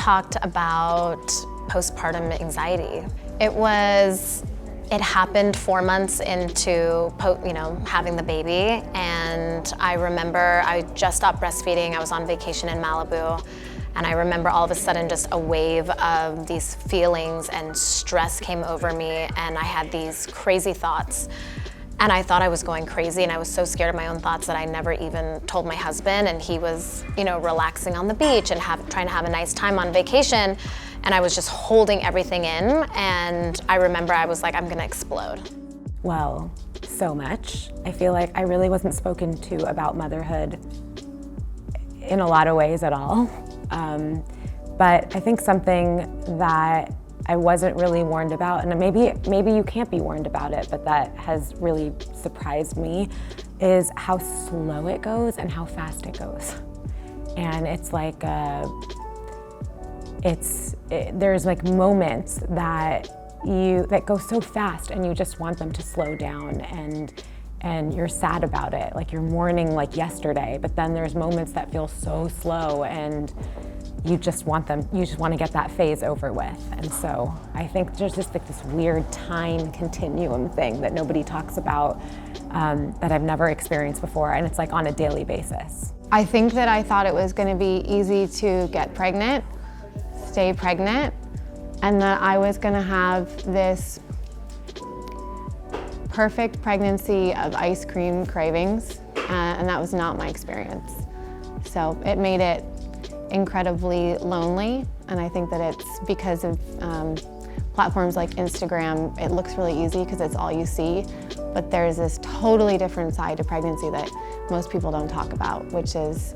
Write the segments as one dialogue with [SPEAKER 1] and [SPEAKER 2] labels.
[SPEAKER 1] talked about postpartum anxiety. It happened 4 months into having the baby, and I remember I just stopped breastfeeding. I was on vacation in Malibu, and I remember all of a sudden just a wave of these feelings and stress came over me, and I had these crazy thoughts. And I thought I was going crazy, and I was so scared of my own thoughts that I never even told my husband, and he was, relaxing on the beach and trying to have a nice time on vacation, and I was just holding everything in, and I remember I was like, I'm gonna explode.
[SPEAKER 2] Well, so much. I feel like I really wasn't spoken to about motherhood in a lot of ways at all. But I think something that I wasn't really warned about, and maybe you can't be warned about it, but that has really surprised me, is how slow it goes and how fast it goes. And it's like, there's like moments that go so fast and you just want them to slow down, and you're sad about it, like you're mourning like yesterday, but then there's moments that feel so slow and you just want to get that phase over with. And so I think there's just like this weird time continuum thing that nobody talks about, that I've never experienced before, and it's like on a daily basis.
[SPEAKER 3] I think that I thought it was going to be easy to get pregnant, stay pregnant, and that I was going to have this perfect pregnancy of ice cream cravings, and that was not my experience. So it made it incredibly lonely, and I think that it's because of platforms like Instagram. It looks really easy because it's all you see, but there's this totally different side to pregnancy that most people don't talk about, which is,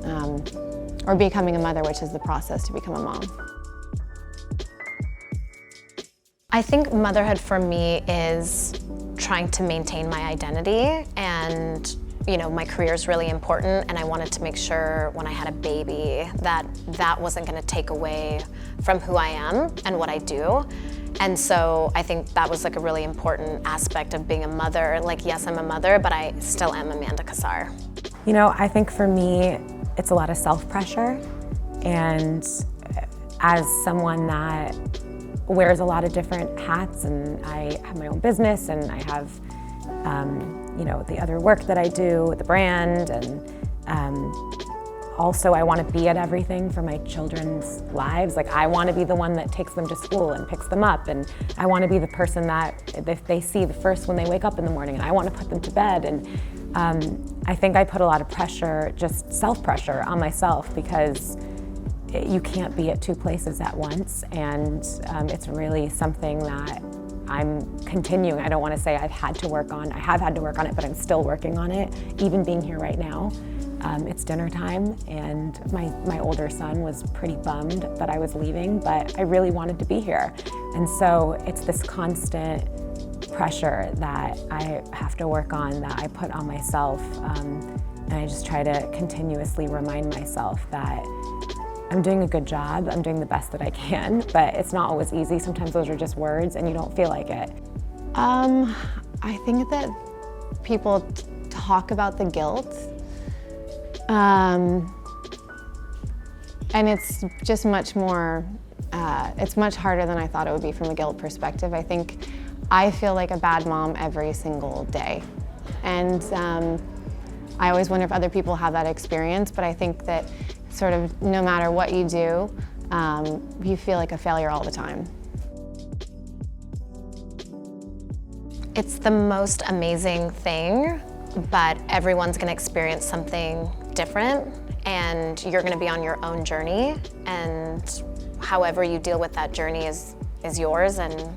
[SPEAKER 3] or becoming a mother, which is the process to become a mom.
[SPEAKER 1] I think motherhood for me is trying to maintain my identity, and my career is really important, and I wanted to make sure when I had a baby that wasn't going to take away from who I am and what I do. And so I think that was like a really important aspect of being a mother. Like, yes, I'm a mother, but I still am Amanda Kassar.
[SPEAKER 2] I think for me, it's a lot of self-pressure, and as someone that wears a lot of different hats, and I have my own business, and I have the other work that I do with the brand, and also I want to be at everything for my children's lives. Like, I want to be the one that takes them to school and picks them up, and I want to be the person that if they see the first when they wake up in the morning, and I want to put them to bed. And I think I put a lot of pressure, just self-pressure on myself, because you can't be at two places at once, and it's really something that I'm continuing. I don't want to say I've had to work on. I have had to work on it, but I'm still working on it, even being here right now. It's dinner time, and my older son was pretty bummed that I was leaving, but I really wanted to be here. And so it's this constant pressure that I have to work on, that I put on myself, and I just try to continuously remind myself that I'm doing a good job, I'm doing the best that I can, but it's not always easy. Sometimes those are just words and you don't feel like it.
[SPEAKER 3] I think that people talk about the guilt, and it's just much more, it's much harder than I thought it would be from a guilt perspective. I think I feel like a bad mom every single day, and I always wonder if other people have that experience, but I think that sort of no matter what you do, you feel like a failure all the time.
[SPEAKER 1] It's the most amazing thing, but everyone's gonna experience something different, and you're gonna be on your own journey, and however you deal with that journey is yours, and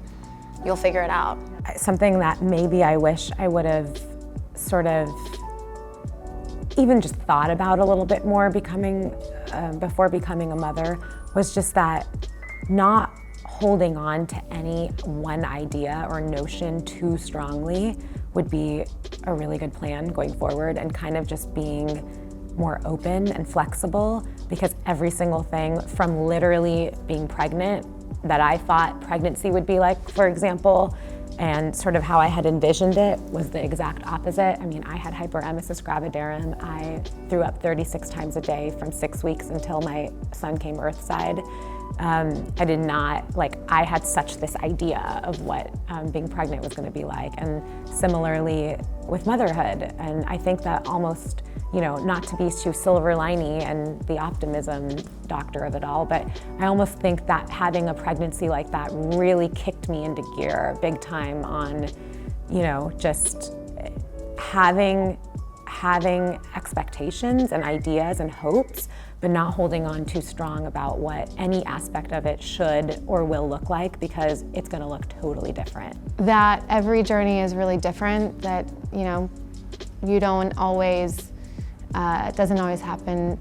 [SPEAKER 1] you'll figure it out.
[SPEAKER 2] Something that maybe I wish I would have sort of even just thought about a little bit more before becoming a mother was just that not holding on to any one idea or notion too strongly would be a really good plan going forward, and kind of just being more open and flexible, because every single thing from literally being pregnant that I thought pregnancy would be like, for example, and sort of how I had envisioned it was the exact opposite. I mean, I had hyperemesis gravidarum. I threw up 36 times a day from 6 weeks until my son came earthside. I did not, like, I had such this idea of what being pregnant was gonna be like, and similarly with motherhood. And I think that almost, you know, not to be too silver liney and the optimism doctor of it all, but I almost think that having a pregnancy like that really kicked me into gear big time on, you know, just having expectations and ideas and hopes, but not holding on too strong about what any aspect of it should or will look like, because it's gonna look totally different.
[SPEAKER 3] That every journey is really different, that, you know, you don't always, it doesn't always happen.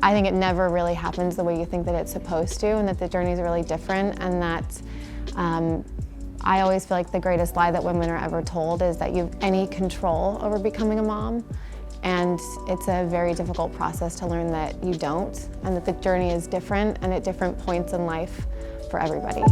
[SPEAKER 3] I think it never really happens the way you think that it's supposed to, and that the journey is really different, and that I always feel like the greatest lie that women are ever told is that you have any control over becoming a mom. And it's a very difficult process to learn that you don't, and that the journey is different and at different points in life for everybody.